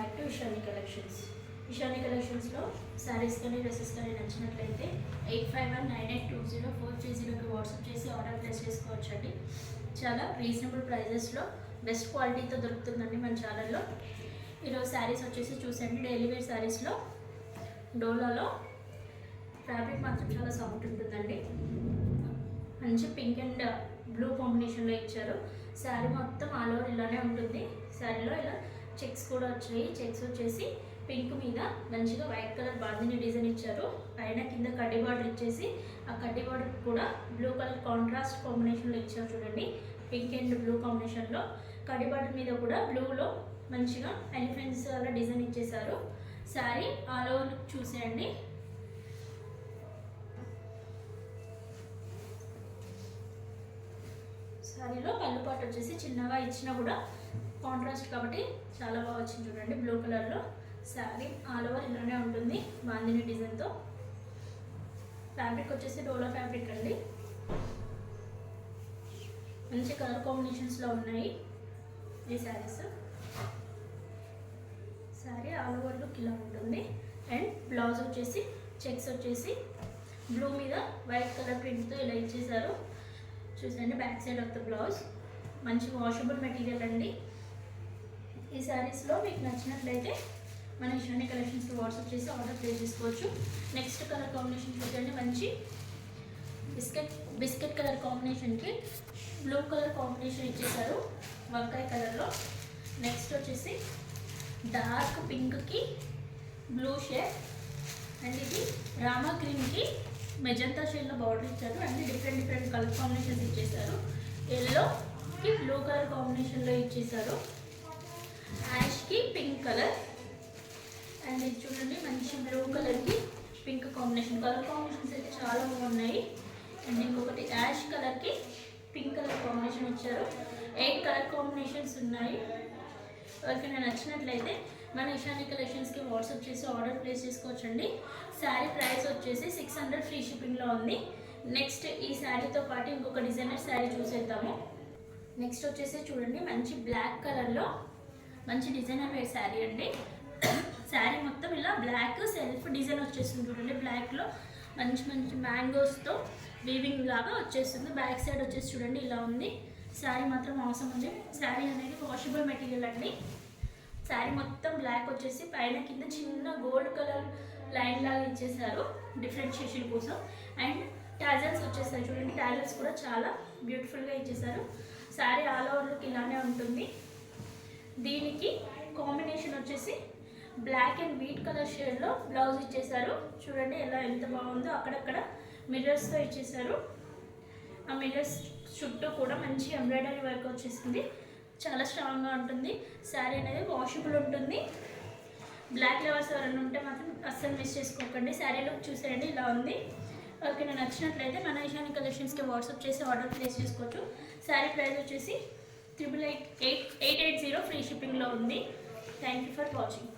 Back to Ishani collections. Ishani కలెక్షన్స్లో శారీస్ కానీ dresses కానీ నచ్చినట్లయితే 8519820430కి వాట్సాప్ చేసి ఆర్డర్ ప్లేస్ చేసుకోవచ్చండి. చాలా రీజనబుల్ ప్రైజెస్లో బెస్ట్ క్వాలిటీతో దొరుకుతుందండి మన ఛానల్లో. ఈరోజు శారీస్ వచ్చేసి చూసండి, డైలీ వేర్ శారీస్లో డోలాలో ఫ్యాబ్రిక్ మాత్రం చాలా సాఫ్ట్ ఉంటుందండి. మంచి పింక్ అండ్ బ్లూ కాంబినేషన్లో ఇచ్చారు. శారీ మొత్తం ఆల్ ఓవర్ ఇలానే ఉంటుంది. శారీలో ఇలా చెక్స్ కూడా వచ్చాయి. చెక్స్ వచ్చేసి పింక్ మీద మంచిగా వైట్ కలర్ బాందిని డిజైన్ ఇచ్చారు. పైన కింద కడ్డీ బార్డర్ ఇచ్చేసి ఆ కడ్డీ బార్డర్ కూడా బ్లూ కలర్ కాంట్రాస్ట్ కాంబినేషన్లో ఇచ్చారు. చూడండి, పింక్ అండ్ బ్లూ కాంబినేషన్లో కడ్డీ బార్డర్ మీద కూడా బ్లూలో మంచిగా ఎలిఫెంట్స్ అలా డిజైన్ ఇచ్చేసారు. శారీ ఆల్ ఓవర్ లుక్ చూసేయండి. శారీలో పళ్ళు పాటు వచ్చేసి చిన్నగా ఇచ్చినా కూడా కాంట్రాస్ట్ కాబట్టి చాలా బాగా వచ్చింది. చూడండి, బ్లూ కలర్లో శారీ ఆల్ ఓవర్ ఇలానే ఉంటుంది బాందిని డిజైన్తో. ఫ్యాబ్రిక్ వచ్చేసి డోలా ఫ్యాబ్రిక్ అండి. మంచి కలర్ కాంబినేషన్స్లో ఉన్నాయి ఈ saris. Sari all over look ఇలా ఉంటుంది. అండ్ బ్లౌజ్ వచ్చేసి చెక్స్ వచ్చేసి బ్లూ మీద వైట్ కలర్ ప్రింట్తో ఇలా ఇచ్చేసారు. చూసండి, back side of the blouse. మంచి వాషబుల్ మెటీరియల్ అండి. ఈ శారీస్లో మీకు నచ్చినట్లయితే మన ఇషాని కలెక్షన్స్కి వాట్సాప్ చేసి ఆర్డర్ ప్లేస్ చేసుకోవచ్చు. నెక్స్ట్ కలర్ కాంబినేషన్ చూడండి, మంచి బిస్కెట్ కలర్ కాంబినేషన్కి బ్లూ కలర్ కాంబినేషన్ ఇచ్చేసారు వంకాయ కలర్లో. నెక్స్ట్ వచ్చేసి డార్క్ పింక్కి బ్లూ షేడ్ అండ్ ఇది రామా గ్రీన్కి మెజంతా షేడ్లో బార్డర్ ఇచ్చారు. అన్ని డిఫరెంట్ కలర్ కాంబినేషన్స్ ఇచ్చేసారు. ఎల్లోకి బ్లూ కలర్ కాంబినేషన్లో ఇచ్చేసారు. యాష్కి పింక్ కలర్ అండ్ ఇది చూడండి, మంచి బ్లూ కలర్కి పింక్ కాంబినేషన్. కలర్ కాంబినేషన్స్ అయితే చాలా బాగున్నాయి. అండ్ ఇంకొకటి యాష్ కలర్కి పింక్ కలర్ కాంబినేషన్ ఇచ్చారు. 8 కలర్ కాంబినేషన్స్ ఉన్నాయి. ఎవరికైనా నచ్చినట్లయితే మన ఇషాని కలెక్షన్స్కి వాట్సాప్ చేసి ఆర్డర్ ప్లేస్ చేసుకోవచ్చండి. శారీ ప్రైస్ వచ్చేసి 600 ఫ్రీ షిప్పింగ్లో ఉంది. నెక్స్ట్ ఈ శారీతో పాటు ఇంకొక డిజైనర్ శారీ చూసేద్దాము. నెక్స్ట్ వచ్చేసి చూడండి, మంచి బ్లాక్ కలర్లో మంచి డిజైనర్ వేర్ శారీ అండి. శారీ మొత్తం ఇలా బ్లాక్ సెల్ఫ్ డిజైన్ వచ్చేస్తుంది. చూడండి, బ్లాక్లో మంచి మ్యాంగోస్తో వీవింగ్ లాగా వచ్చేస్తుంది. బ్యాక్ సైడ్ వచ్చేసి చూడండి ఇలా ఉంది. శారీ మాత్రం అవసరం ఉంది. శారీ అనేది వాషబుల్ మెటీరియల్ అండి. శారీ మొత్తం బ్లాక్ వచ్చేసి పైన కింద చిన్న గోల్డ్ కలర్ లైన్ లాగా ఇచ్చేసారు డిఫరెన్షియేషన్ కోసం. అండ్ టాజల్స్ వచ్చేసారు. చూడండి, టాజల్స్ కూడా చాలా బ్యూటిఫుల్గా ఇచ్చేసారు. శారీ ఆల్ ఓవర్ లుక్ ఇలానే ఉంటుంది. దీనికి కాంబినేషన్ వచ్చేసి బ్లాక్ అండ్ వీట్ కలర్ షేడ్లో బ్లౌజ్ ఇచ్చేసారు. చూడండి ఎలా ఎంత బాగుందో. అక్కడక్కడ మిర్రర్స్తో ఇచ్చేసారు. ఆ మిర్రర్స్ చుట్టూ కూడా మంచి ఎంబ్రాయిడరీ వర్క్ వచ్చేసింది. చాలా స్ట్రాంగ్గా ఉంటుంది. శారీ అనేది వాషబుల్ ఉంటుంది. బ్లాక్ లవర్స్ ఎవరైనా ఉంటే మాత్రం అస్సలు మిస్ చేసుకోకండి. శారీ లుక్ చూసేయండి ఇలా ఉంది. ఓకేనా, నచ్చినట్లయితే మన ఇషాని కలెక్షన్స్కి వాట్సాప్ చేసి ఆర్డర్ ప్లేస్ చేసుకోవచ్చు. శారీ ప్రైస్ వచ్చేసి 880 ఫ్రీ షిప్పింగ్లో ఉంది. Thank you for watching.